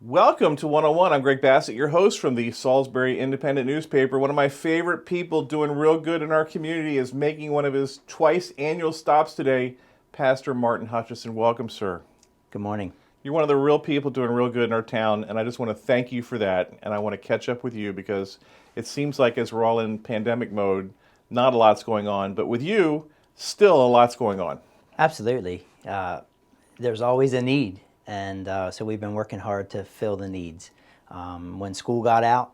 Welcome to 101. I'm Greg Bassett, your host from the Salisbury Independent newspaper. One of my favorite people doing real good in our community is making one of his twice annual stops today, Pastor Martin Hutchison. Welcome, sir. Good morning. You're one of the real people doing real good in our town, and I just want to thank you for that, and I want to catch up with you because it seems like as we're all in pandemic mode, not a lot's going on, but with you, still a lot's going on. Absolutely. There's always a need, and so we've been working hard to fill the needs. When school got out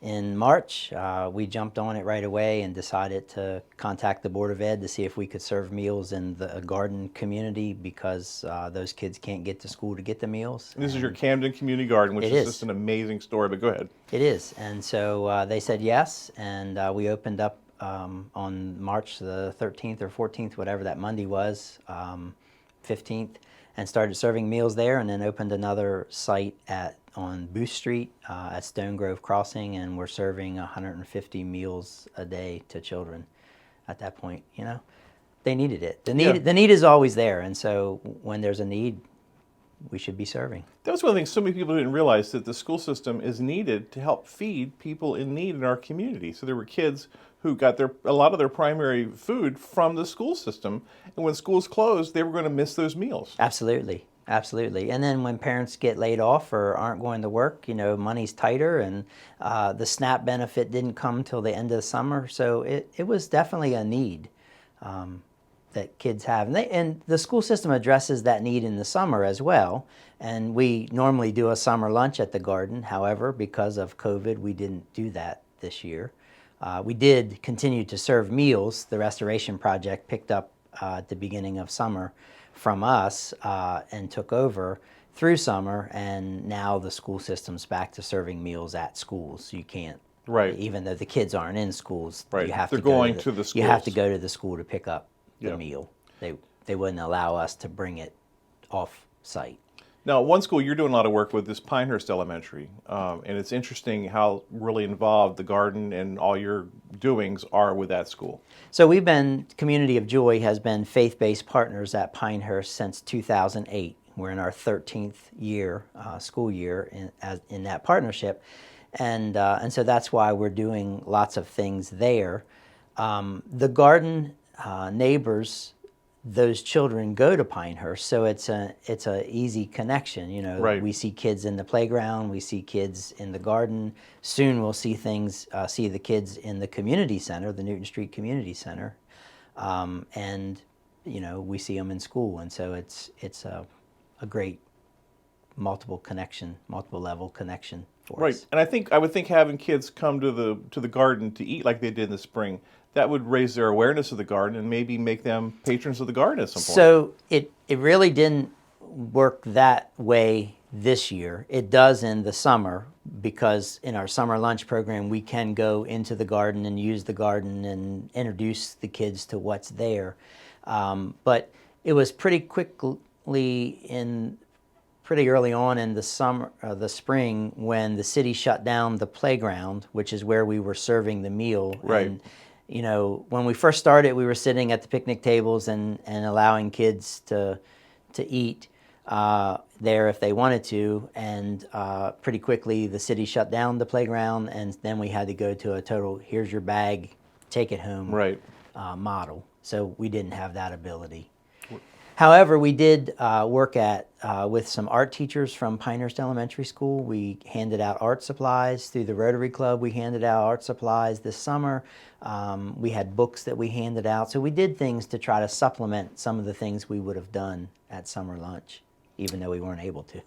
in March, we jumped on it right away and decided to contact the Board of Ed to see if we could serve meals in the garden community because those kids can't get to school to get the meals. This is your Camden Community Garden, which is just an amazing story, but go ahead. It is, and so they said yes, and we opened up on March the 13th or 14th, whatever that Monday was, 15th, and started serving meals there, and then opened another site on Booth Street at Stone Grove Crossing, and we're serving 150 meals a day to children at that point. You know, they needed it. The need is always there, and so when there's a need, we should be serving. That was one of the things so many people didn't realize, that the school system is needed to help feed people in need in our community. So there were kids who got a lot of their primary food from the school system, and when schools closed, they were going to miss those meals. Absolutely. Absolutely. And then when parents get laid off or aren't going to work, you know, money's tighter, and the SNAP benefit didn't come till the end of the summer. So it was definitely a need that kids have. And the school system addresses that need in the summer as well. And we normally do a summer lunch at the garden. However, because of COVID, we didn't do that this year. We did continue to serve meals. The restoration project picked up at the beginning of summer from us and took over through summer, and now the school system's back to serving meals at schools. You can't, right? Even though the kids aren't in schools, right? You have They're to go going to the schools. You have to go to the school to pick up the meal. They wouldn't allow us to bring it off site. Now, one school you're doing a lot of work with is Pinehurst Elementary, and it's interesting how really involved the garden and all your doings are with that school. So Community of Joy has been faith-based partners at Pinehurst since 2008. We're in our 13th year, school year in that partnership, and so that's why we're doing lots of things there. The garden neighbors, those children go to Pinehurst, so it's a easy connection. You know, right. We see kids in the playground, we see kids in the garden. Soon we'll see the kids in the community center, the Newton Street Community Center, and you know, we see them in school, and so it's a great multiple level connection for us. Right, and I would think having kids come to the garden to eat like they did in the spring, that would raise their awareness of the garden and maybe make them patrons of the garden at some point. So it really didn't work that way this year. It does in the summer, because in our summer lunch program we can go into the garden and use the garden and introduce the kids to what's there. But it was pretty early on in the spring, when the city shut down the playground, which is where we were serving the meal. Right. And, you know, when we first started, we were sitting at the picnic tables and allowing kids to eat there if they wanted to, and pretty quickly the city shut down the playground, and then we had to go to a total here's your bag, take it home model. So we didn't have that ability. However, we did work with some art teachers from Pinehurst Elementary School. We handed out art supplies through the Rotary Club. We handed out art supplies this summer. We had books that we handed out. So we did things to try to supplement some of the things we would have done at summer lunch, even though we weren't able to.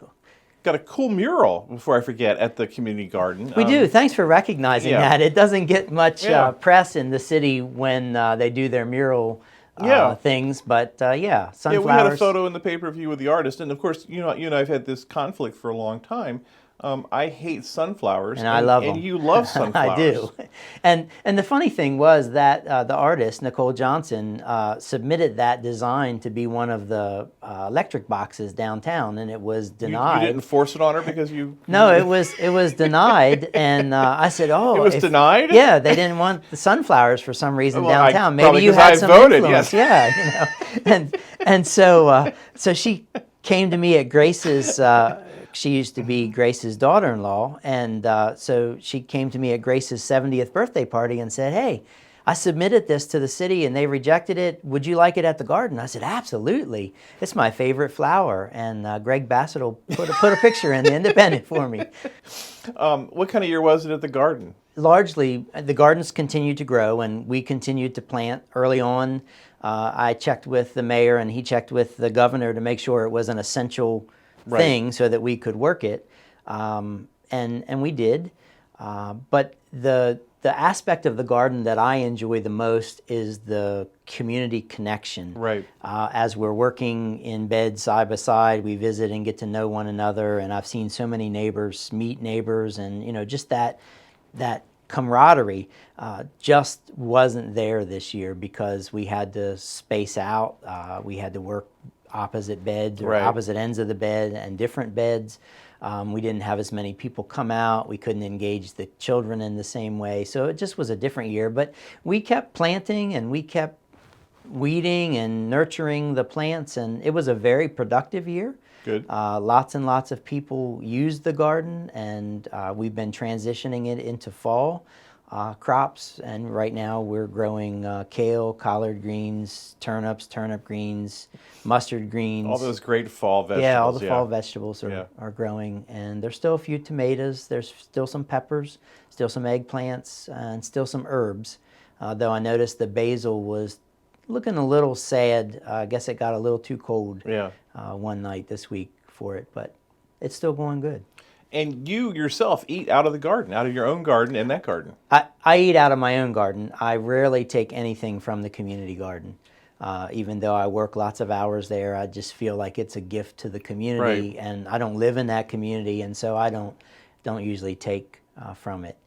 Got a cool mural, before I forget, at the community garden. We do. Thanks for recognizing that. It doesn't get much press in the city when they do their mural things, but sunflowers. Yeah, we had a photo in the paper of you with the artist, and of course, you and I've had this conflict for a long time. I hate sunflowers, and I love them. And you love sunflowers. I do. And the funny thing was that the artist, Nicole Johnson, submitted that design to be one of the electric boxes downtown, and it was denied. You didn't force it on her because you... No, it was denied, and I said, it was denied? Yeah, they didn't want the sunflowers for some reason downtown. Maybe you had some voted, influence. Yes. Yeah, and so she came to me at Grace's She used to be Grace's daughter-in-law, and so she came to me at Grace's 70th birthday party and said, "Hey, I submitted this to the city and they rejected it. Would you like it at the garden?" I said, "Absolutely. It's my favorite flower." And Greg Bassett will put a picture in the Independent for me. What kind of year was it at the garden? Largely, the gardens continued to grow, and we continued to plant early on. I checked with the mayor, and he checked with the governor to make sure it was an essential thing so that we could work it, and we did. But the aspect of the garden that I enjoy the most is the community connection. Right. As we're working in bed side by side, we visit and get to know one another, and I've seen so many neighbors meet neighbors, and just that camaraderie just wasn't there this year because we had to space out. We had to work opposite beds or opposite ends of the bed and different beds. We didn't have as many people come out. We couldn't engage the children in the same way. So it just was a different year. But we kept planting and we kept weeding and nurturing the plants, and it was a very productive year. Good. Lots and lots of people used the garden, and we've been transitioning it into fall crops. And right now we're growing kale, collard greens, turnips, turnip greens, mustard greens. All those great fall vegetables. Yeah, all the fall vegetables are growing. And there's still a few tomatoes. There's still some peppers, still some eggplants, and still some herbs. Though I noticed the basil was looking a little sad. I guess it got a little too cold one night this week for it, but it's still going good. And you yourself eat out of the garden, out of your own garden and that garden. I eat out of my own garden. I rarely take anything from the community garden. Even though I work lots of hours there, I just feel like it's a gift to the community, and I don't live in that community, and so I don't usually take from it.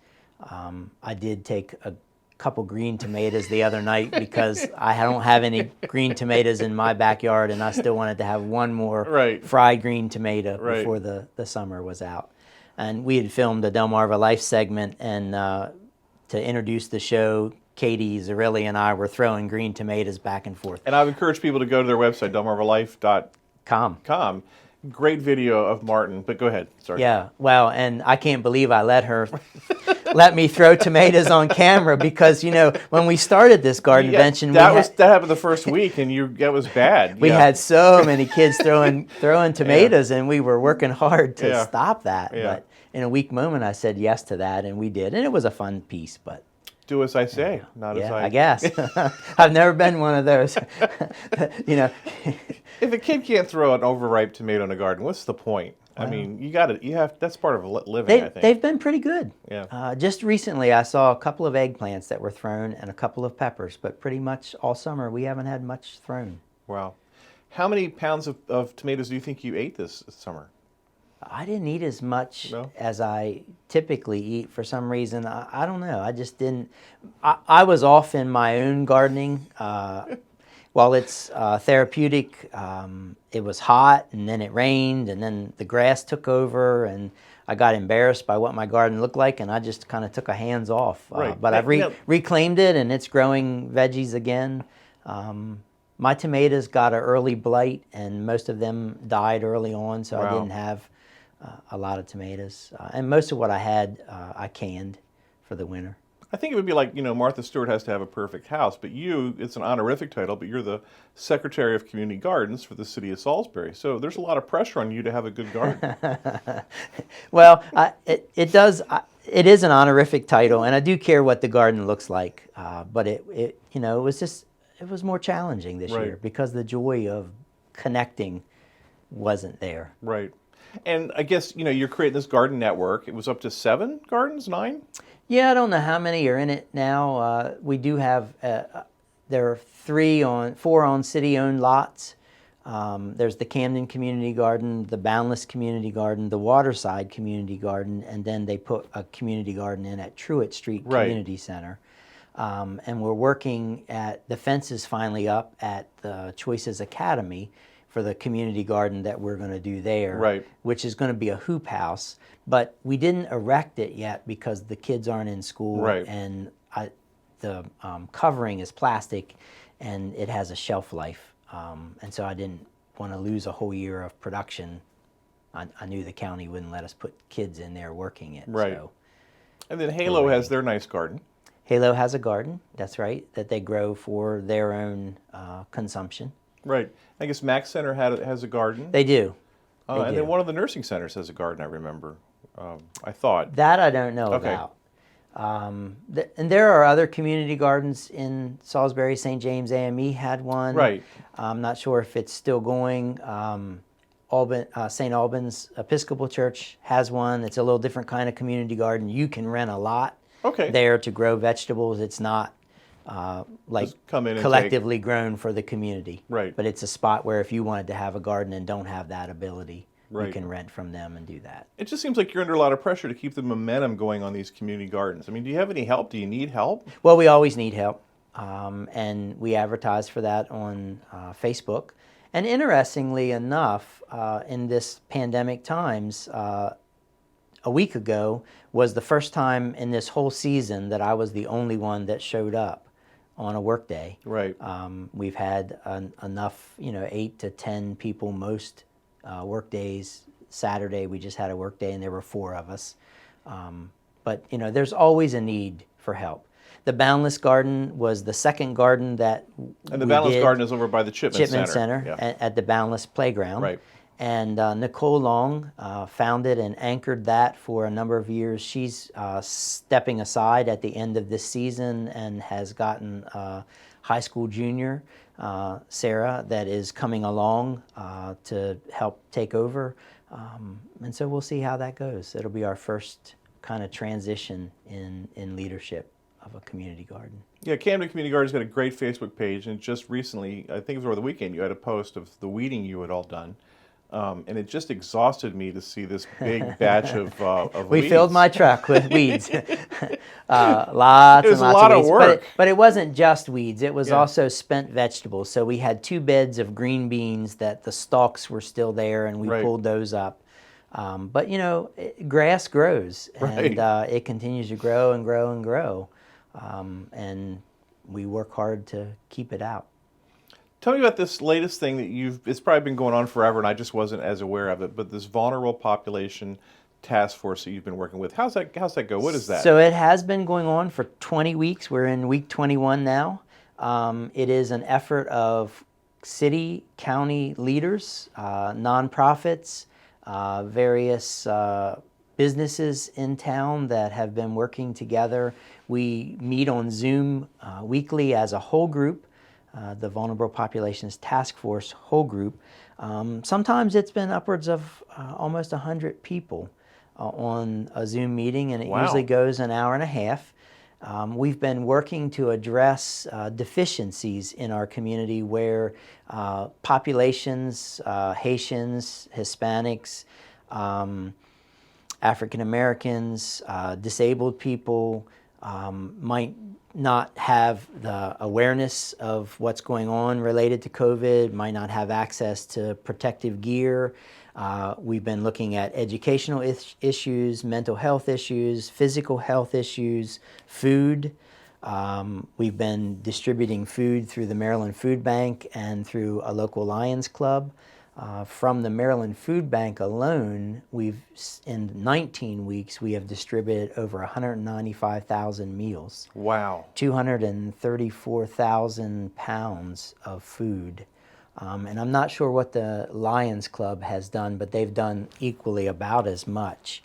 I did take a couple green tomatoes the other night because I don't have any green tomatoes in my backyard, and I still wanted to have one more fried green tomato before the summer was out. And we had filmed a Delmarva Life segment, and to introduce the show, Katie Zarilli and I were throwing green tomatoes back and forth. And I've encouraged people to go to their website, delmarvalife.com. Great video of Martin, but go ahead. Sorry. Yeah, well, and I can't believe I let me throw tomatoes on camera because, when we started this garden venture, that happened the first week, and that was bad. We had so many kids throwing tomatoes, and we were working hard to stop that. But in a weak moment, I said yes to that, and we did, and it was a fun piece. But do as I say, not as I guess. I've never been one of those. If a kid can't throw an overripe tomato in a garden, what's the point? I mean, that's part of living, I think. They've been pretty good. Yeah. Just recently, I saw a couple of eggplants that were thrown and a couple of peppers, but pretty much all summer, we haven't had much thrown. Wow. How many pounds of tomatoes do you think you ate this summer? I didn't eat as much as I typically eat for some reason. I don't know. I just didn't. I was off in my own gardening. While it's therapeutic, it was hot, and then it rained, and then the grass took over, and I got embarrassed by what my garden looked like, and I just kind of took a hands off. But I've reclaimed it, and it's growing veggies again. My tomatoes got an early blight, and most of them died early on, so I didn't have a lot of tomatoes. And most of what I had, I canned for the winter. I think it would be like, Martha Stewart has to have a perfect house, but it's an honorific title, but you're the Secretary of Community Gardens for the city of Salisbury. So there's a lot of pressure on you to have a good garden. Well, it is an honorific title, and I do care what the garden looks like. But it was more challenging this year because the joy of connecting wasn't there. Right. And I guess, you're creating this garden network. It was up to 7 gardens, 9? Yeah, I don't know how many are in it now. We do have, there are 4 on city-owned lots. There's the Camden Community Garden, the Boundless Community Garden, the Waterside Community Garden, and then they put a community garden in at Truett Street Community Center. And we're working the fence is finally up at the Choices Academy for the community garden that we're going to do there, which is going to be a hoop house. But we didn't erect it yet because the kids aren't in school, and the covering is plastic, and it has a shelf life. And so I didn't want to lose a whole year of production I knew the county wouldn't let us put kids in there working it. Right. So And then Halo has their nice garden. Halo has a garden, that's right, that they grow for their own consumption. Right. I guess Mac Center has a garden. They do. And then one of the nursing centers has a garden, I remember. I thought. That I don't know Okay. about. And there are other community gardens in Salisbury. St. James AME had one. Right. I'm not sure if it's still going. St. Albans Episcopal Church has one. It's a little different kind of community garden. You can rent a lot there to grow vegetables. It's not like Just come in and collectively grown for the community. Right. But it's a spot where if you wanted to have a garden and don't have that ability, you Right. can rent from them and do that. It just seems like you're under a lot of pressure to keep the momentum going on these community gardens. I mean, do you have any help? Do you need help? Well, we always need help, and we advertise for that on Facebook. And interestingly enough, in this pandemic times, a week ago was the first time in this whole season that I was the only one that showed up on a work day. Right. We've had enough, 8 to 10 people most work days. Saturday we just had a work day and there were 4 of us. But there's always a need for help. The Boundless Garden was the second garden that And the Boundless Garden is over by the Chipman Center Yeah. at the Boundless Playground. Right. And Nicole Long founded and anchored that for a number of years. She's stepping aside at the end of this season and has gotten a high school junior, Sarah, that is coming along to help take over. And so we'll see how that goes. It'll be our first kind of transition in leadership of a community garden. Yeah, Camden Community Garden's got a great Facebook page, and just recently, I think it was over the weekend, you had a post of the weeding you had all done. And it just exhausted me to see this big batch of We weeds. filled my truck with weeds. Lots It and was lots a lot of of weeds. work. But it wasn't just weeds. It was Yeah. also spent vegetables. So we had 2 beds of green beans that the stalks were still there, and we Right. pulled those up. But grass grows, and Right. it continues to grow and grow and grow. And we work hard to keep it out. Tell me about this latest thing that it's probably been going on forever, and I just wasn't as aware of it, but this vulnerable population task force that you've been working with. How's that go? What is that? So it has been going on for 20 weeks. We're in week 21 now. It is an effort of city, county leaders, nonprofits, various businesses in town that have been working together. We meet on Zoom weekly as a whole group, the Vulnerable Populations Task Force whole group. Sometimes it's been upwards of almost 100 people on a Zoom meeting, and it Wow. usually goes an hour and a half. We've been working to address deficiencies in our community where populations, Haitians, Hispanics, African Americans, disabled people might not have the awareness of what's going on related to COVID, might not have access to protective gear. We've been looking at educational issues, mental health issues, physical health issues, food. We've been distributing food through the Maryland Food Bank and through a local Lions Club. From the Maryland Food Bank alone, in 19 weeks, we have distributed over 195,000 meals. Wow. 234,000 pounds of food. And I'm not sure what the Lions Club has done, but they've done equally about as much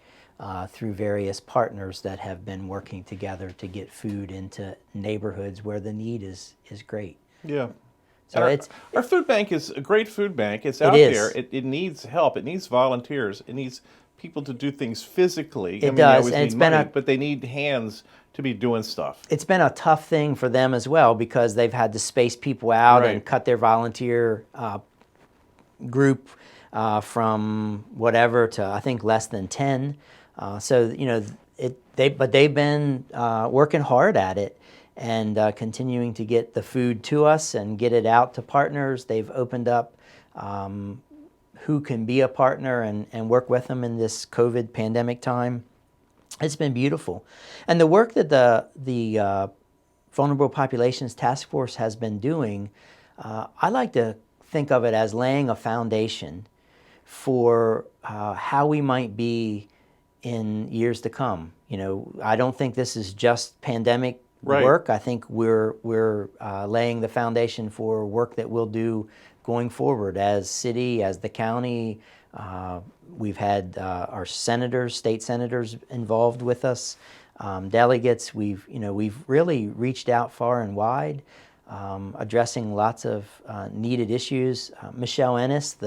through various partners that have been working together to get food into neighborhoods where the need is great. Yeah. So our food bank is a great food bank. It's out there. It needs help. It needs volunteers. It needs people to do things physically. It does, and it's money, but they need hands to be doing stuff. It's been a tough thing for them as well because they've had to space people out Right. and cut their volunteer group from whatever to I think less than 10. But they've been working hard at it and continuing to get the food to us and get it out to partners. They've opened up who can be a partner and work with them in this COVID pandemic time. It's been beautiful. And the work that the Vulnerable Populations Task Force has been doing, I like to think of it as laying a foundation for how we might be in years to come. I don't think this is just pandemic Right. work. I think we're laying the foundation for work that we'll do going forward as city, as the county. We've had our senators, state senators, involved with us, delegates. We've really reached out far and wide, addressing lots of needed issues. Michelle Ennis,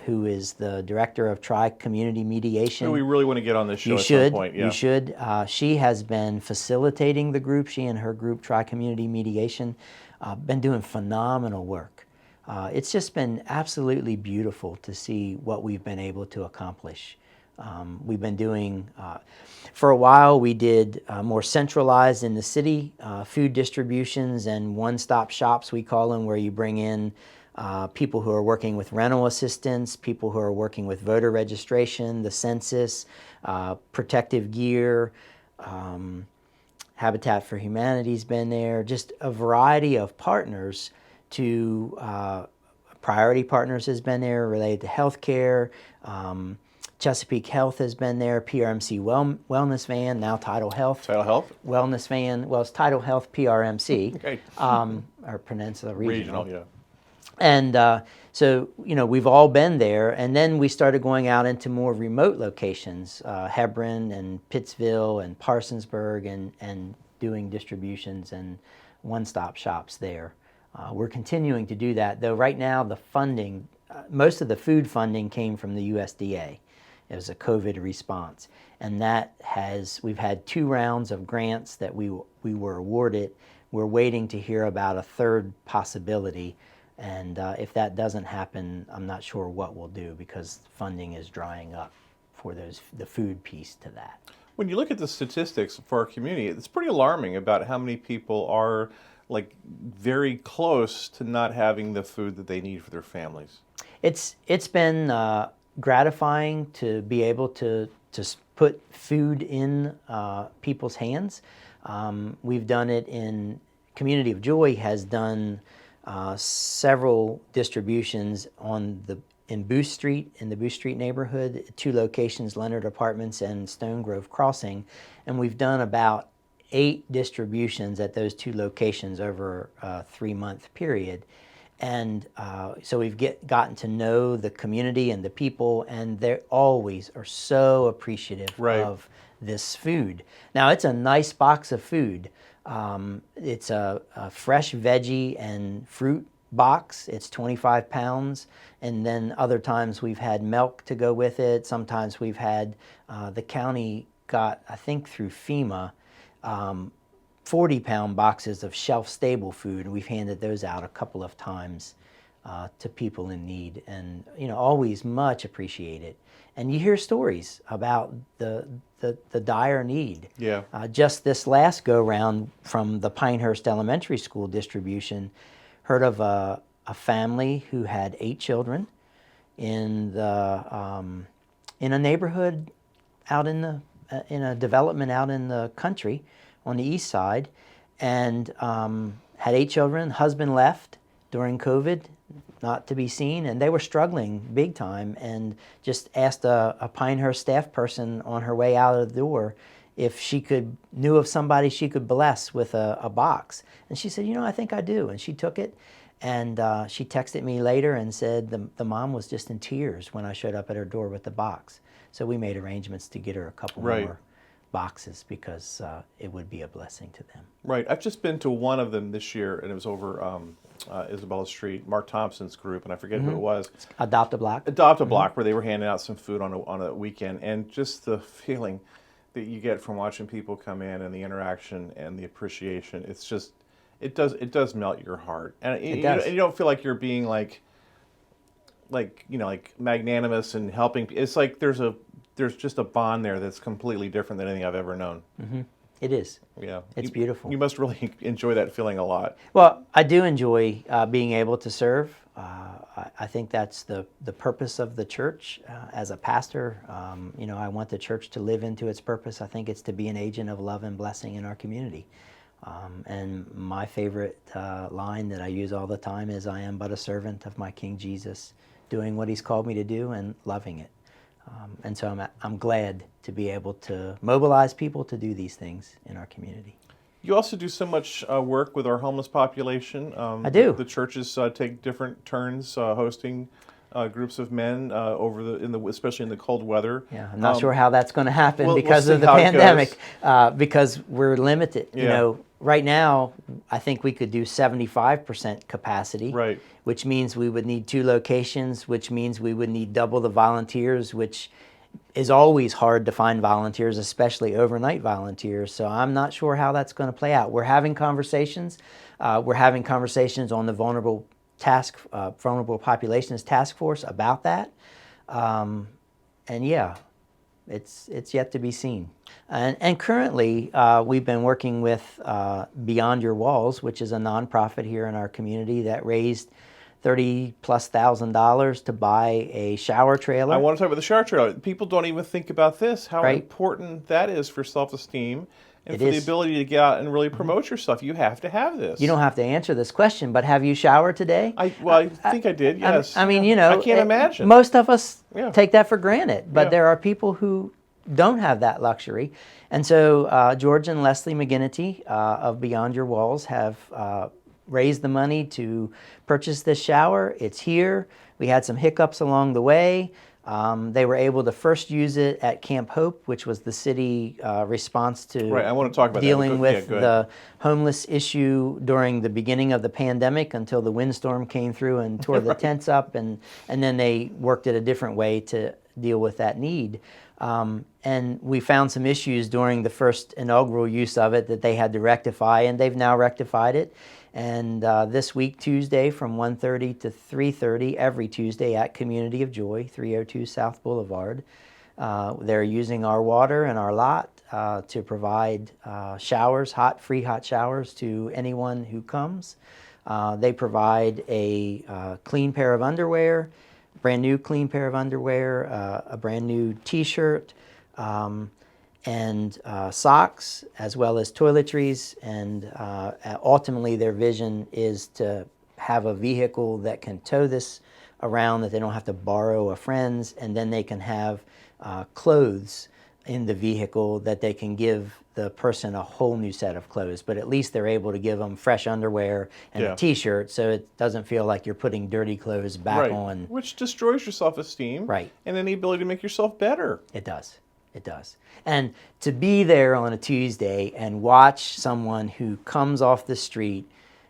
who is the director of Tri-Community Mediation. We really want to get on this show You at should. some point. Yeah. You should. She has been facilitating the group. She and her group, Tri-Community Mediation, been doing phenomenal work. It's just been absolutely beautiful to see what we've been able to accomplish. We've been doing, for a while, we did more centralized in the city, food distributions and one-stop shops, we call them, where you bring in people who are working with rental assistance, people who are working with voter registration, the census, protective gear, Habitat for Humanity's been there, just a variety of partners to Priority Partners has been there related to healthcare. Chesapeake Health has been there, PRMC Wellness Van, now Tidal Health. Tidal Health? Wellness Van, well, it's Tidal Health PRMC, Okay. Or Peninsula Regional. Yeah. And so, we've all been there. And then we started going out into more remote locations, Hebron and Pittsville and Parsonsburg, and doing distributions and one-stop shops there. We're continuing to do that, though right now the funding, most of the food funding came from the USDA. It was a COVID response. And we've had 2 rounds of grants that we were awarded. We're waiting to hear about a third possibility. And if that doesn't happen, I'm not sure what we'll do, because funding is drying up for the food piece to that. When you look at the statistics for our community, it's pretty alarming about how many people are very close to not having the food that they need for their families. It's been gratifying to be able to put food in people's hands. We've done it Community of Joy has done several distributions in Booth Street, in the Booth Street neighborhood, 2 locations, Leonard Apartments and Stone Grove Crossing, and we've done about 8 distributions at those 2 locations over a 3-month period. And so we've gotten to know the community and the people, and they always are so appreciative of this food. Now, it's a nice box of food. It's a fresh veggie and fruit box. It's 25 pounds. And then other times we've had milk to go with it. Sometimes we've had, the county got, I think through FEMA, 40-pound boxes of shelf-stable food, and we've handed those out a couple of times to people in need, and always much appreciated. And you hear stories about the dire need. Yeah. Just this last go-round from the Pinehurst Elementary School distribution, heard of a family who had 8 children in a neighborhood out in a development out in the country on the east side, and had 8 children. Husband left during COVID, not to be seen, and they were struggling big time, and just asked a Pinehurst staff person on her way out of the door if she knew of somebody she could bless with a box. And she said, I think I do. And she took it, and she texted me later and said the mom was just in tears when I showed up at her door with the box. So we made arrangements to get her a couple more boxes, because it would be a blessing to them. Right. I've just been to one of them this year, and it was over Isabella Street, Mark Thompson's group, and I forget who it was. Adopt a Block. Adopt a Block, where they were handing out some food on a weekend, and just the feeling that you get from watching people come in, and the interaction and the appreciation. It's just, it does melt your heart, and you don't feel like you're being like magnanimous and helping. It's like there's just a bond there that's completely different than anything I've ever known. Mm-hmm. It is. Yeah. It's beautiful. You must really enjoy that feeling a lot. Well, I do enjoy being able to serve. I think that's the purpose of the church. As a pastor, I want the church to live into its purpose. I think it's to be an agent of love and blessing in our community. And my favorite line that I use all the time is, "I am but a servant of my King Jesus, doing what He's called me to do and loving it. And so I'm glad to be able to mobilize people to do these things in our community. You also do so much work with our homeless population. I do. The churches take different turns hosting groups of men especially in the cold weather. Yeah, I'm not sure how that's going to happen we'll because see of the how it pandemic, because we're limited. You Yeah. know, right now, I think we could do 75% capacity, Right. which means we would need 2 locations, which means we would need double the volunteers, which is always hard to find volunteers, especially overnight volunteers. So I'm not sure how that's going to play out. We're having conversations. We're having conversations on the vulnerable populations task force about that. And yeah, it's yet to be seen. And currently, we've been working with Beyond Your Walls, which is a nonprofit here in our community that raised $30,000+ to buy a shower trailer. I want to talk about the shower trailer. People don't even think about this, how Right. important that is for self-esteem and It for the is. ability to get out and really promote yourself. You have to have this. You don't have to answer this question, but have you showered today? I think I did, yes. I mean, you know, I can't imagine. Most of us Yeah. take that for granted, but Yeah. there are people who don't have that luxury. And so George and Leslie McGinnity of Beyond Your Walls have raised the money to purchase this shower. It's here. We had some hiccups along the way. They were able to first use it at Camp Hope, which was the city response to Right, I want to talk about that. dealing Yeah, with go ahead. the homeless issue during the beginning of the pandemic until the windstorm came through and tore the tents up, and then they worked it a different way to deal with that need. And we found some issues during the first inaugural use of it that they had to rectify, and they've now rectified it. And this week, Tuesday, from 1:30 to 3:30, every Tuesday at Community of Joy, 302 South Boulevard, they're using our water and our lot to provide showers, free hot showers to anyone who comes. They provide a clean pair of underwear, brand new clean pair of underwear, a brand new T-shirt, and socks, as well as toiletries. And ultimately their vision is to have a vehicle that can tow this around, that they don't have to borrow a friend's, and then they can have clothes in the vehicle that they can give the person a whole new set of clothes, but at least they're able to give them fresh underwear and Yeah. a T-shirt, so it doesn't feel like you're putting dirty clothes back Right, on. which destroys your self-esteem. Right. And any ability to make yourself better. It does. It does. And to be there on a Tuesday and watch someone who comes off the street,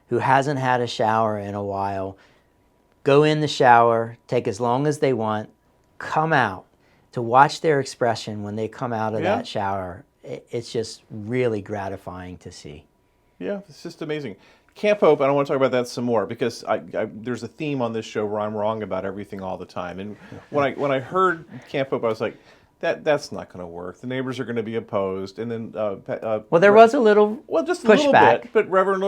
who hasn't had a shower in a while, go in the shower, take as long as they want, come out, to watch their expression when they come out of Yeah. that shower, it's just really gratifying to see. Yeah, it's just amazing. Camp Hope, I don't want to talk about that some more because there's a theme on this show where I'm wrong about everything all the time. And when I heard Camp Hope, I was like, that's not going to work. The neighbors are going to be opposed. And then Well, there was a little just a pushback. little bit. But Reverend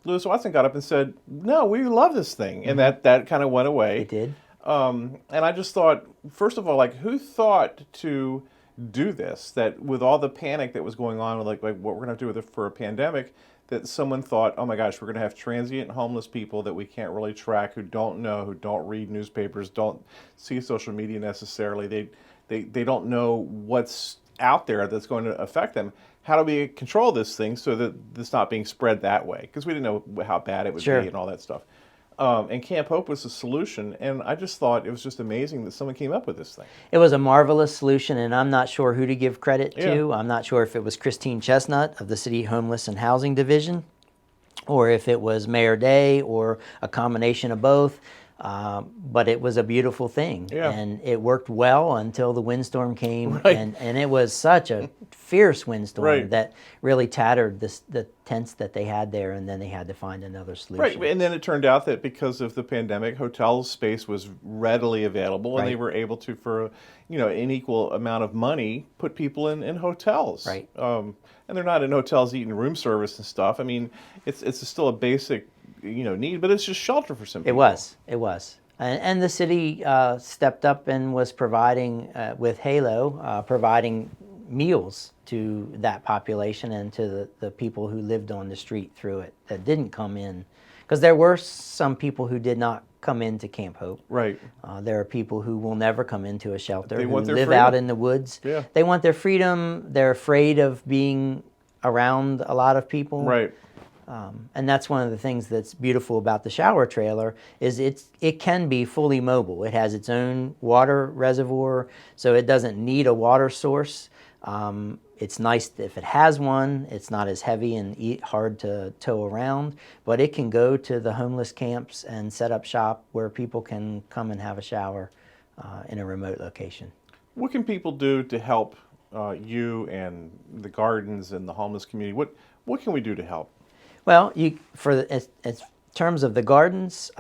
Lewis Watson got up and said, "No, we love this thing," and that kind of went away. It did. And I just thought, first of all, like, who thought to do this? That with all the panic that was going on, with like what we're going to do with it for a pandemic, that someone thought, oh my gosh, we're going to have transient homeless people that we can't really track, who don't know, who don't read newspapers, don't see social media necessarily. They don't know what's out there that's going to affect them. How do we control this thing so that it's not being spread that way? Because we didn't know how bad it would Sure. be and all that stuff. And Camp Hope was the solution, and I just thought it was just amazing that someone came up with this thing. It was a marvelous solution, and I'm not sure who to give credit to. Yeah. I'm not sure if it was Christine Chestnut of the City Homeless and Housing Division, or if it was Mayor Day, or a combination of both. But it was a beautiful thing, Yeah. and it worked well until the windstorm came, Right. and it was such a fierce windstorm Right. that really tattered the tents that they had there, and then they had to find another solution. Right, and then it turned out that because of the pandemic, hotel space was readily available, and they Right. were able to, for an equal amount of money, put people in hotels. Right. And they're not in hotels eating room service and stuff. I mean, it's still a basic need, but it's just shelter for some It people. was. And the city stepped up and was providing, with Halo, providing meals to that population and to the people who lived on the street through it that didn't come in. Because there were some people who did not come into Camp Hope. Right. There are people who will never come into a shelter, They who want their live freedom. out in the woods. Yeah. They want their freedom. They're afraid of being around a lot of people. Right. And that's one of the things that's beautiful about the shower trailer is it can be fully mobile. It has its own water reservoir, so it doesn't need a water source. It's nice if it has one. It's not as heavy and hard to tow around, but it can go to the homeless camps and set up shop where people can come and have a shower in a remote location. What can people do to help you and the gardens and the homeless community? What can we do to help? Well, as terms of the gardens,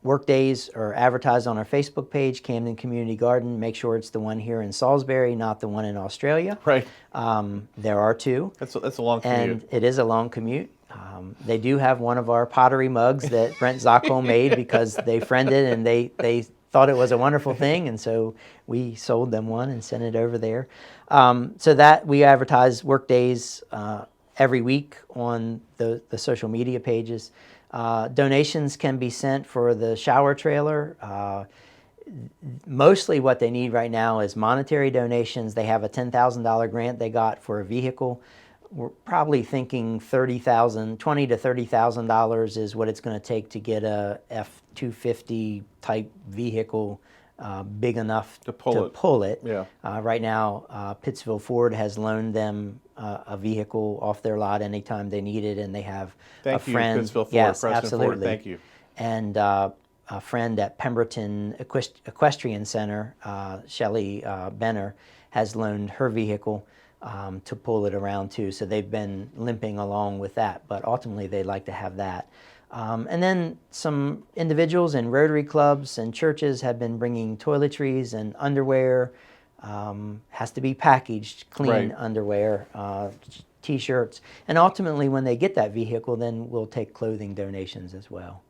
work days are advertised on our Facebook page, Camden Community Garden. Make sure it's the one here in Salisbury, not the one in Australia. Right. There are two. That's a long commute. And it is a long commute. They do have one of our pottery mugs that Brent Zockel made because they friended and they thought it was a wonderful thing, and so we sold them one and sent it over there. So that we advertise work days every week on the social media pages. Donations can be sent for the shower trailer. Mostly what they need right now is monetary donations. They have a $10,000 grant they got for a vehicle. We're probably thinking $20,000 to $30,000 is what it's going to take to get a F-250 type vehicle big enough to pull it. Yeah. Right now, Pittsville Ford has loaned them a vehicle off their lot anytime they need it, and they have a friend. Pittsville Ford, yes, Preston absolutely. Ford, thank you. And a friend at Pemberton Equestrian Center, Shelley Benner, has loaned her vehicle to pull it around too. So they've been limping along with that, but ultimately they'd like to have that. And then some individuals in Rotary clubs and churches have been bringing toiletries and underwear. Has to be packaged, clean Right. underwear, T-shirts. And ultimately when they get that vehicle, then we'll take clothing donations as well.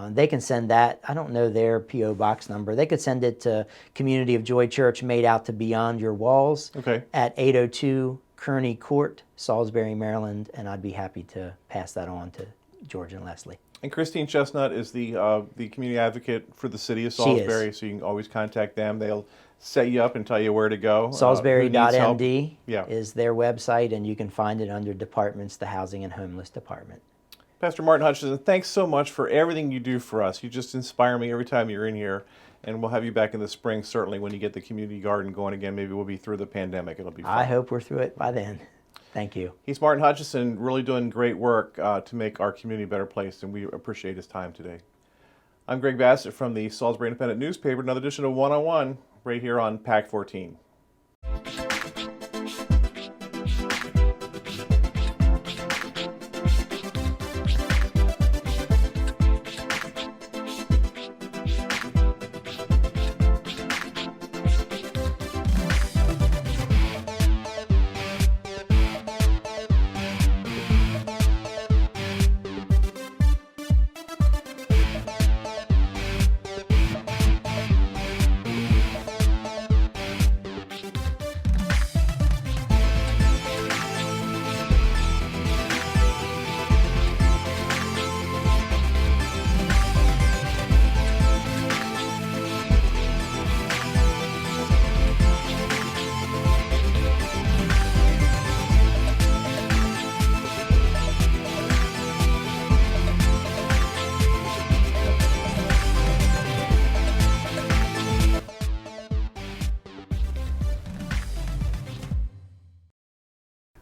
They can send that. I don't know their P.O. box number. They could send it to Community of Joy Church, Made Out to Beyond Your Walls, Okay. at 802 Kearney Court, Salisbury, Maryland, and I'd be happy to pass that on to George and Leslie. And Christine Chestnut is the community advocate for the city of She is. Salisbury, so you can always contact them. They'll set you up and tell you where to go. Who needs help. Salisbury.md Yeah. is their website, and you can find it under departments, the Housing and Homeless Department. Pastor Martin Hutchison, thanks so much for everything you do for us. You just inspire me every time you're in here, and we'll have you back in the spring, certainly, when you get the community garden going again. Maybe we'll be through the pandemic. It'll be fun. I hope we're through it by then. Thank you. He's Martin Hutchison, really doing great work to make our community a better place, and we appreciate his time today. I'm Greg Bassett from the Salisbury Independent Newspaper, another edition of One-on-One, right here on PAC 14.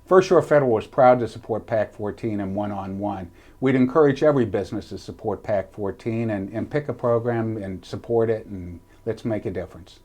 First Shore Federal is proud to support PAC 14 and One-on-One. We'd encourage every business to support PAC 14 and pick a program and support it, and let's make a difference.